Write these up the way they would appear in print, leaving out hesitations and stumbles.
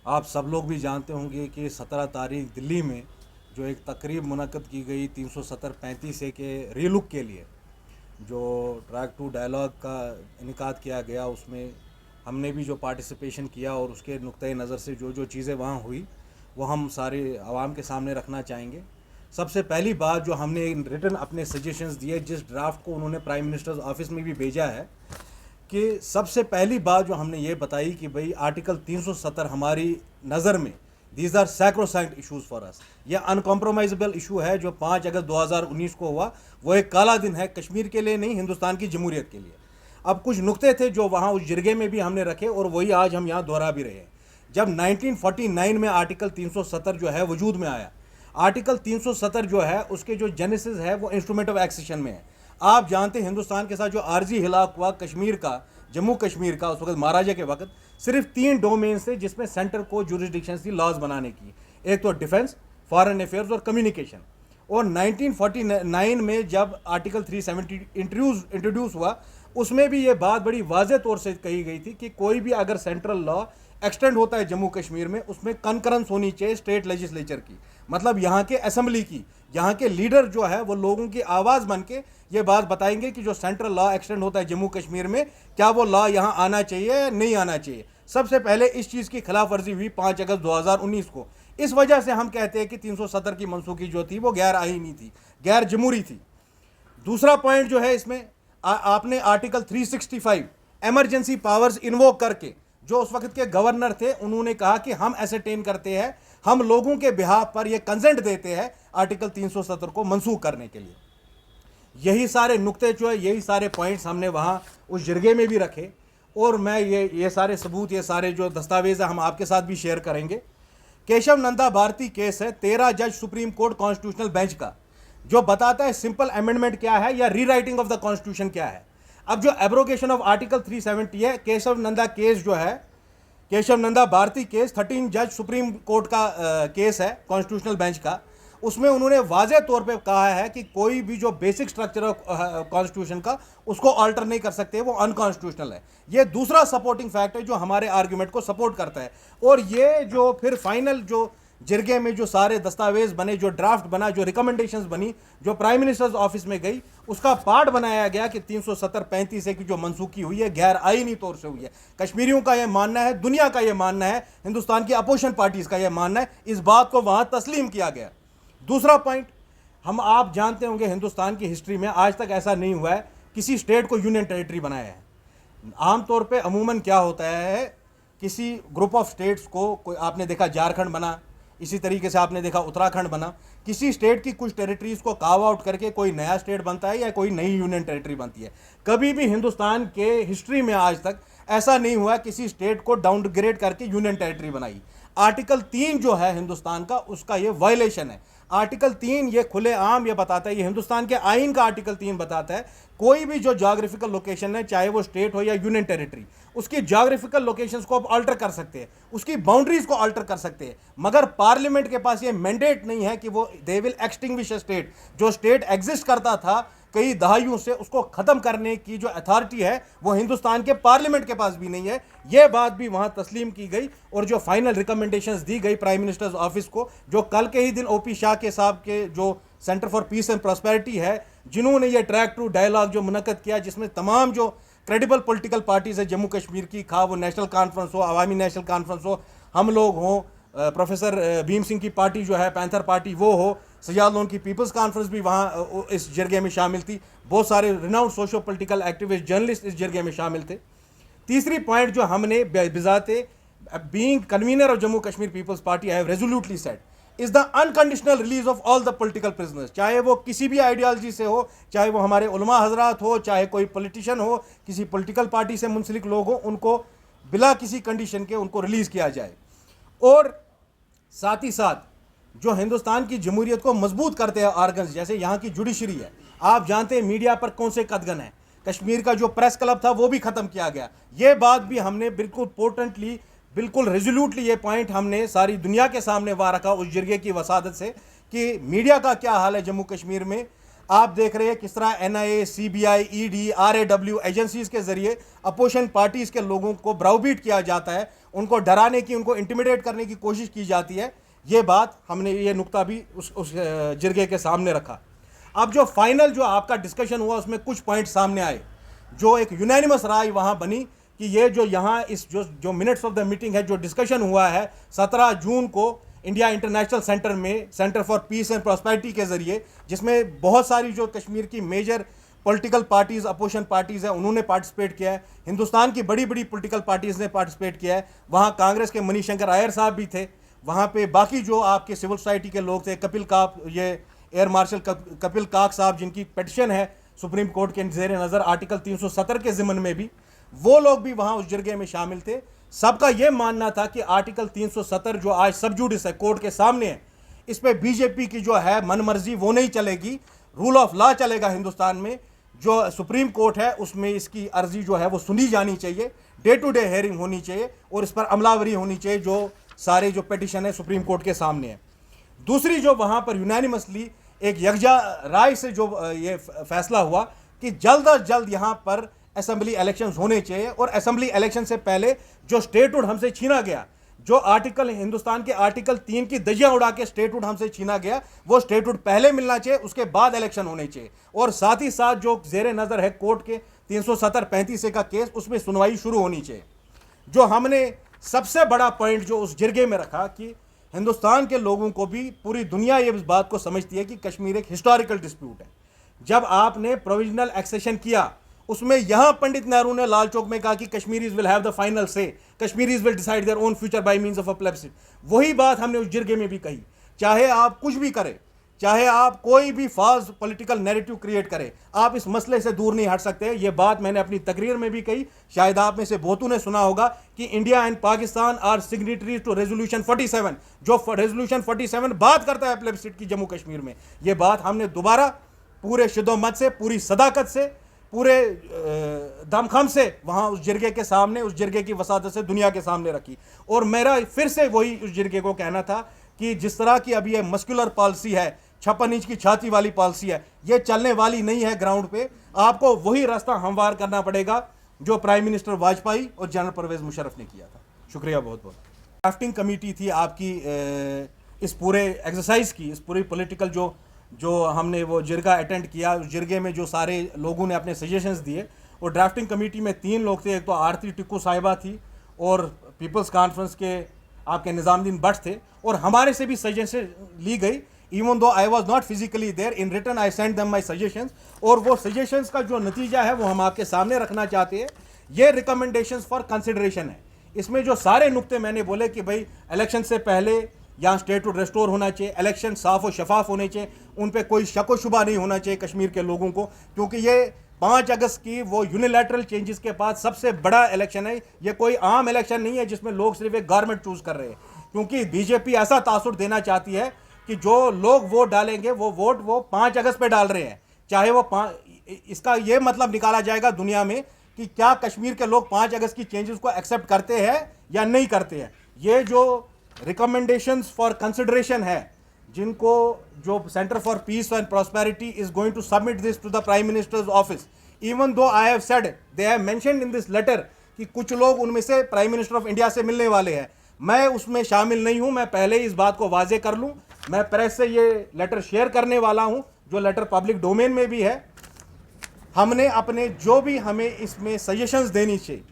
आप सब लोग भी जानते होंगे कि 17 तारीख दिल्ली में जो एक तकरीब मुनक़्क़द की गई 370-35 के रीलुक के लिए, जो ट्रैक टू डायलॉग का इनेकाद किया गया, उसमें हमने भी जो पार्टिसिपेशन किया और उसके नुक्ते नज़र से जो जो चीज़ें वहाँ हुई वो हम सारे आवाम के सामने रखना चाहेंगे। सबसे पहली बात जो हमने रिटन अपने सजेशंस दिए, जिस ड्राफ्ट को उन्होंने प्राइम मिनिस्टर्स ऑफिस में भी भेजा है, कि सबसे पहली बात जो हमने ये बताई कि भाई आर्टिकल 370 हमारी नज़र में these are sacrosanct issues for us. ये अनकॉम्प्रोमाइजेबल इशू है जो 5 अगस्त 2019 को हुआ। वो एक काला दिन है कश्मीर के लिए नहीं, हिंदुस्तान की जमहूरियत के लिए। अब कुछ नुक्ते थे जो वहाँ उस जिरगे में भी हमने रखे और वही आज हम यहाँ दोहरा भी रहे हैं। जब 1949 में आर्टिकल 370 जो है वजूद में आया, आर्टिकल 370 जो है उसके जो जेनेसिस है वो इंस्ट्रूमेंट ऑफ एक्सेशन में है। आप जानते हैं हिंदुस्तान के साथ जो आर्जी हिलाक हुआ कश्मीर का, जम्मू कश्मीर का, उस वक्त महाराजा के वक्त सिर्फ 3 डोमेन से जिसमें सेंटर को जुरिस्डिक्शन थी लॉज बनाने की, एक तो डिफेंस, फॉरेन अफेयर्स और कम्युनिकेशन। और 1949 में जब आर्टिकल 370 इंट्रोड्यूस हुआ, उसमें भी ये बात बड़ी वाज़ेह तौर से कही गई थी कि कोई भी अगर सेंट्रल लॉ एक्सटेंड होता है जम्मू कश्मीर में, उसमें कंकरेंस होनी चाहिए स्टेट लेजिस्लेचर की, मतलब यहाँ के असेंबली की। यहाँ के लीडर जो है वो लोगों की आवाज़ बन के ये बात बताएंगे कि जो सेंट्रल लॉ एक्सटेंड होता है जम्मू कश्मीर में, क्या वो लॉ यहाँ आना चाहिए या नहीं आना चाहिए। सबसे पहले इस चीज़ की खिलाफ वर्जी हुई 5 अगस्त 2019 को। इस वजह से हम कहते हैं कि 370 की मनसूखी जो थी वो गैर आईनी थी, गैर जमहूरी थी। दूसरा पॉइंट जो है इसमें, आपने आर्टिकल 365 एमरजेंसी पावर्स इन्वोक करके, जो उस वक्त के गवर्नर थे, उन्होंने कहा कि हम एसरटेन करते हैं, हम लोगों के बिहाफ पर यह कंसेंट देते हैं आर्टिकल 370 को मनसूख करने के लिए। यही सारे नुक्ते जो है, यही सारे पॉइंट्स हमने वहाँ उस जिरगे में भी रखे। और मैं ये सारे सबूत, ये सारे जो दस्तावेज है हम आपके साथ भी शेयर करेंगे। केशव नंदा भारती केस है 13 जज सुप्रीम कोर्ट कॉन्स्टिट्यूशनल बेंच का, जो बताता है सिंपल अमेंडमेंट क्या है या रीराइटिंग ऑफ द कॉन्स्टिट्यूशन क्या है। अब जो एब्रोगेशन ऑफ आर्टिकल 370 है, केशव नंदा केस जो है, केशव नंदा भारती केस 13 जज सुप्रीम कोर्ट का केस है कॉन्स्टिट्यूशनल बेंच का। उसमें उन्होंने वाज़ेह तौर पे कहा है कि कोई भी जो बेसिक स्ट्रक्चर ऑफ कॉन्स्टिट्यूशन का उसको अल्टर नहीं कर सकते, वो अनकॉन्स्टिट्यूशनल है। ये दूसरा सपोर्टिंग फैक्ट है जो हमारे आर्ग्यूमेंट को सपोर्ट करता है। और ये जो फिर फाइनल जो जिरगे में जो सारे दस्तावेज बने, जो ड्राफ्ट बना, जो रिकमेंडेशंस बनी, जो प्राइम मिनिस्टर्स ऑफिस में गई, उसका पार्ट बनाया गया कि 370-35 की जो मनसूखी हुई है गैर आईनी तौर से हुई है। कश्मीरियों का यह मानना है, दुनिया का यह मानना है, हिंदुस्तान की अपोजिशन पार्टीज का यह मानना है। इस बात को वहां तस्लीम किया गया। दूसरा पॉइंट, आप जानते होंगे हिंदुस्तान की हिस्ट्री में आज तक ऐसा नहीं हुआ है किसी स्टेट को यूनियन टेरिटरी बनाया है। आमतौर पे अमूमन क्या होता है, किसी ग्रुप ऑफ स्टेट्स को, कोई आपने देखा झारखंड बना, इसी तरीके से आपने देखा उत्तराखंड बना, किसी स्टेट की कुछ टेरिटरीज को कार्व आउट करके कोई नया स्टेट बनता है या कोई नई यूनियन टेरिटरी बनती है। कभी भी हिंदुस्तान के हिस्ट्री में आज तक ऐसा नहीं हुआ किसी स्टेट को डाउनग्रेड करके यूनियन टेरिटरी बनाई। आर्टिकल 3 जो है हिंदुस्तान का, उसका ये वायलेशन है। आर्टिकल 3 ये खुलेआम ये बताता है, ये हिंदुस्तान के आइन का आर्टिकल 3 बताता है, कोई भी जो ज्योग्राफिकल लोकेशन है, चाहे वो स्टेट हो या यूनियन टेरिटरी, उसकी ज्योग्राफिकल लोकेशंस को आप अल्टर कर सकते हैं, उसकी बाउंड्रीज को अल्टर कर सकते हैं, मगर पार्लियामेंट के पास ये मैंडेट नहीं है कि वो they will extinguish a state. जो स्टेट एग्जिस्ट करता था कई दहाइयों से, उसको खत्म करने की जो अथॉरिटी है वो हिंदुस्तान के पार्लियामेंट के पास भी नहीं है। यह बात भी वहां तस्लीम की गई। और जो फाइनल रिकमेंडेशंस दी गई प्राइम मिनिस्टर्स ऑफिस को, जो कल के ही दिन ओपी शाह के साहब के जो centre for peace and prosperity है, जिन्होंने ये ट्रैक टू डायलॉग जो मुनक्कद किया, जिसमें तमाम जो क्रेडिबल पॉलिटिकल पार्टीज है जम्मू कश्मीर की, खा वो नेशनल कॉन्फ्रेंस हो, अवामी नेशनल कॉन्फ्रेंस हो, हम लोग हों, प्रोफेसर भीम सिंह की पार्टी जो है पैंथर पार्टी वो हो, सजाद लोन की पीपल्स कॉन्फ्रेंस भी वहाँ इस जरगे में शामिल थी, बहुत सारे renowned socio political activist journalist इस जरगे में शामिल थे। तीसरी पॉइंट जो हमने बिजाते being convener of Jammu Kashmir People's Party, I have resolutely said, is the unconditional release of all the political prisoners, चाहे वो किसी भी आइडियोलॉजी से हो, चाहे वो हमारे उलमा हजरात हो, चाहे कोई पॉलिटिशियन हो, किसी पॉलिटिकल पार्टी से मुंसलिक लोग हो, उनको बिला किसी कंडीशन के उनको रिलीज किया जाए। और साथ ही साथ जो हिंदुस्तान की जमहूरियत को मजबूत करते हैं ऑर्गन्स, जैसे यहाँ की जुडिशरी है, आप जानते हैं मीडिया पर कौन से कदगन है, कश्मीर का जो प्रेस क्लब था वो भी खत्म किया गया। ये बात भी हमने बिल्कुल पोर्टेंटली, बिल्कुल रेजोल्यूटली ये पॉइंट हमने सारी दुनिया के सामने वहाँ रखा उस जरगे की वसादत से कि मीडिया का क्या हाल है जम्मू कश्मीर में। आप देख रहे हैं किस तरह NIA, CBI, ED, RAW agencies के जरिए अपोजिशन पार्टीज के लोगों को ब्राउबीट किया जाता है, उनको डराने की, उनको इंटिमिडेट करने की कोशिश की जाती है। ये बात हमने, ये नुक्ता भी उस जिरगे के सामने रखा। अब जो फाइनल जो आपका डिस्कशन हुआ उसमें कुछ पॉइंट सामने आए, जो एक यूनानिमस राय वहाँ बनी कि ये जो यहाँ इस जो मिनट्स ऑफ द मीटिंग है, जो डिस्कशन हुआ है 17 जून को इंडिया इंटरनेशनल सेंटर में, centre for peace and prosperity के ज़रिए, जिसमें बहुत सारी जो कश्मीर की major political parties, opposition parties हैं, उन्होंने पार्टिसिपेट किया है। हिंदुस्तान की बड़ी बड़ी पॉलिटिकल पार्टीज़ ने पार्टिसिपेट किया है। वहाँ कांग्रेस के मनीशंकर अय्यर साहब भी थे, वहाँ पे बाकी जो आपके सिविल सोसाइटी के लोग थे, कपिल काक, ये एयर मार्शल कपिल काक साहब, जिनकी पिटिशन है सुप्रीम कोर्ट के ज़ेर नज़र आर्टिकल 370 के ज़िमन में भी, वो लोग भी वहाँ उस जिरगे में शामिल थे। सबका ये मानना था कि आर्टिकल 370 जो आज सब जुडिस है, कोर्ट के सामने है, इस पे बीजेपी की जो है मनमर्जी वो नहीं चलेगी, रूल ऑफ लॉ चलेगा हिंदुस्तान में। जो सुप्रीम कोर्ट है उसमें इसकी अर्जी जो है वो सुनी जानी चाहिए, डे टू डे हेयरिंग होनी चाहिए और इस पर अमलावरी होनी चाहिए, जो सारे जो पिटिशन है सुप्रीम कोर्ट के सामने है। दूसरी जो वहाँ पर यूनानिमसली एक यकजा राय से जो ये फैसला हुआ कि जल्द अज जल्द यहाँ पर असेंबली इलेक्शंस होने चाहिए, और असेंबली इलेक्शन से पहले जो स्टेटहुड हमसे छीना गया, जो आर्टिकल हिंदुस्तान के आर्टिकल 3 की दजियां उड़ा के स्टेटहुड हमसे छीना गया, वो स्टेटहुड पहले मिलना चाहिए, उसके बाद इलेक्शन होने चाहिए। और साथ ही साथ जो जेर नज़र है कोर्ट के 370-35 का केस, उसमें सुनवाई शुरू होनी चाहिए। जो हमने सबसे बड़ा पॉइंट जो उस जिरगे में रखा कि हिंदुस्तान के लोगों को भी, पूरी दुनिया ये इस बात को समझती है कि कश्मीर एक हिस्टोरिकल डिस्प्यूट है। जब आपने प्रोविजनल एक्सेशन किया, उसमें यहां पंडित नेहरू ने लाल चौक में कहा कि Kashmiris will have the final say, Kashmiris will decide their own future by means of a plebiscite. वही बात हमने उस जिरगे में भी कही। चाहे आप कुछ भी करें, चाहे आप कोई भी फाल्स पॉलिटिकल नैरेटिव क्रिएट करें, आप इस मसले से दूर नहीं हट सकते। ये बात मैंने अपनी तकरीर में भी कही, शायद आप में से बहुतों ने सुना होगा कि India and Pakistan are signatories to resolution 47, जो रेजोल्यूशन 47 बात करता है प्लेबिसिट की जम्मू कश्मीर में। ये बात हमने दोबारा पूरे शिद्दोमत से, पूरी सदाकत से, पूरे दमखम से वहाँ उस जिरगे के सामने, उस जिरगे की वसादत से दुनिया के सामने रखी। और मेरा फिर से वही उस जिरगे को कहना था कि जिस तरह की अभी ये मस्कुलर पॉलिसी है, 56 इंच की छाती वाली पॉलिसी है, ये चलने वाली नहीं है ग्राउंड पे। आपको वही रास्ता हमवार करना पड़ेगा जो प्राइम मिनिस्टर वाजपेयी और जनरल परवेज मुशर्रफ ने किया था। शुक्रिया बहुत बहुत। ड्राफ्टिंग कमेटी थी आपकी इस पूरे एक्सरसाइज की, इस पूरी पॉलिटिकल जो हमने वो जिरगा अटेंड किया, उस जिरगे में जो सारे लोगों ने अपने सजेशंस दिए, और ड्राफ्टिंग कमेटी में 3 लोग थे। एक तो आरती टिक्कू साहिबा थी और पीपल्स कॉन्फ्रेंस के आपके निज़ामुद्दीन भट्ट थे, और हमारे से भी सजेशन ली गई। Even though I was not physically there, in return I send them my suggestions, और वो सजेशंस का जो नतीजा है वो हम आपके सामने रखना चाहते हैं। ये रिकमेंडेशंस फॉर कंसिडरेशन है। इसमें जो सारे नुक्ते मैंने बोले कि भाई इलेक्शन से पहले यहाँ स्टेटहुड रेस्टोर होना चाहिए, इलेक्शन साफ और शफाफ होने चाहिए, उन पे कोई शक व शुबा नहीं होना चाहिए कश्मीर के लोगों को, क्योंकि ये 5 अगस्त की वो यूनिलैटरल चेंजेस के बाद सबसे बड़ा इलेक्शन है। ये कोई आम इलेक्शन नहीं है जिसमें लोग सिर्फ एक गवर्नमेंट चूज कर रहे हैं, क्योंकि बीजेपी ऐसा तासुर देना चाहती है कि जो लोग वोट डालेंगे वो वोट वो 5 अगस्त पे डाल रहे हैं। चाहे वो इसका ये मतलब निकाला जाएगा दुनिया में कि क्या कश्मीर के लोग 5 अगस्त की चेंजेस को एक्सेप्ट करते हैं या नहीं करते हैं। ये जो रिकमेंडेशंस फॉर कंसिडरेशन है, जिनको जो centre for peace and prosperity is going to submit this to the prime minister's office, even though I have said, they have mentioned in this letter कि कुछ लोग उनमें से प्राइम मिनिस्टर ऑफ इंडिया से मिलने वाले हैं। मैं उसमें शामिल नहीं हूं। मैं पहले इस बात को वाजे कर लूं, मैं प्रेस से ये लेटर शेयर करने वाला हूं, जो लेटर पब्लिक डोमेन में भी है। हमने अपने जो भी हमें इसमें सजेशंस देनी चाहिए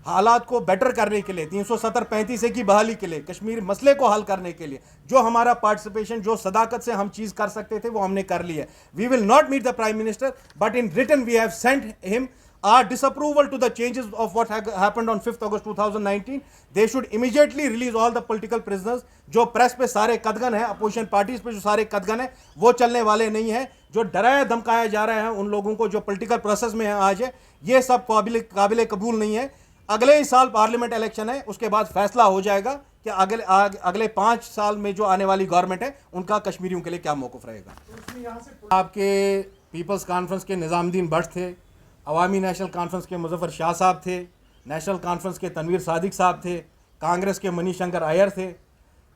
हालात को बेटर करने के लिए, 370-35 की बहाली के लिए, कश्मीर मसले को हल करने के लिए, जो हमारा पार्टिसिपेशन, जो सदाकत से हम चीज़ कर सकते थे वो हमने कर ली है। We will not meet the prime minister, but in return we have sent him our disapproval to the changes of what happened on 5th August 2019. They should immediately release all the political prisoners. जो press पे सारे कदगन है, opposition parties पे जो सारे कदगन है, वो चलने वाले नहीं है। जो डराया धमकाया जा रहा है उन लोगों को जो पॉलिटिकल प्रोसेस में है आज है, ये सब काबिल कबूल नहीं है। अगले ही साल पार्लियामेंट इलेक्शन है, उसके बाद फैसला हो जाएगा कि अगले 5 साल में जो आने वाली गवर्नमेंट है उनका कश्मीरियों के लिए क्या मौक़िफ़ रहेगा। आपके पीपल्स कॉन्फ्रेंस के निज़ामुद्दीन भट्ट थे, अवामी नेशनल कॉन्फ्रेंस के मुजफ्फर शाह साहब थे, नेशनल कॉन्फ्रेंस के तनवीर सादिक साहब थे, कांग्रेस के मनीशंकर अय्यर थे,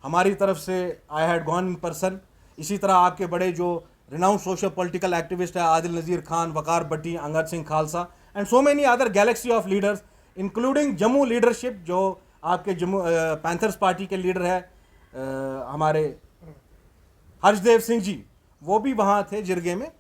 हमारी तरफ से I had gone in person. इसी तरह आपके बड़े जो renowned socio political activist है Adil Nazir Khan, Waqar Bhatti, Angad Singh Khalsa, and so many other galaxy of leaders including Jammu leadership, जो आपके जम्मू पैंथर्स पार्टी के लीडर है हमारे हर्षदेव सिंह जी, वो भी वहाँ थे जिरगे में।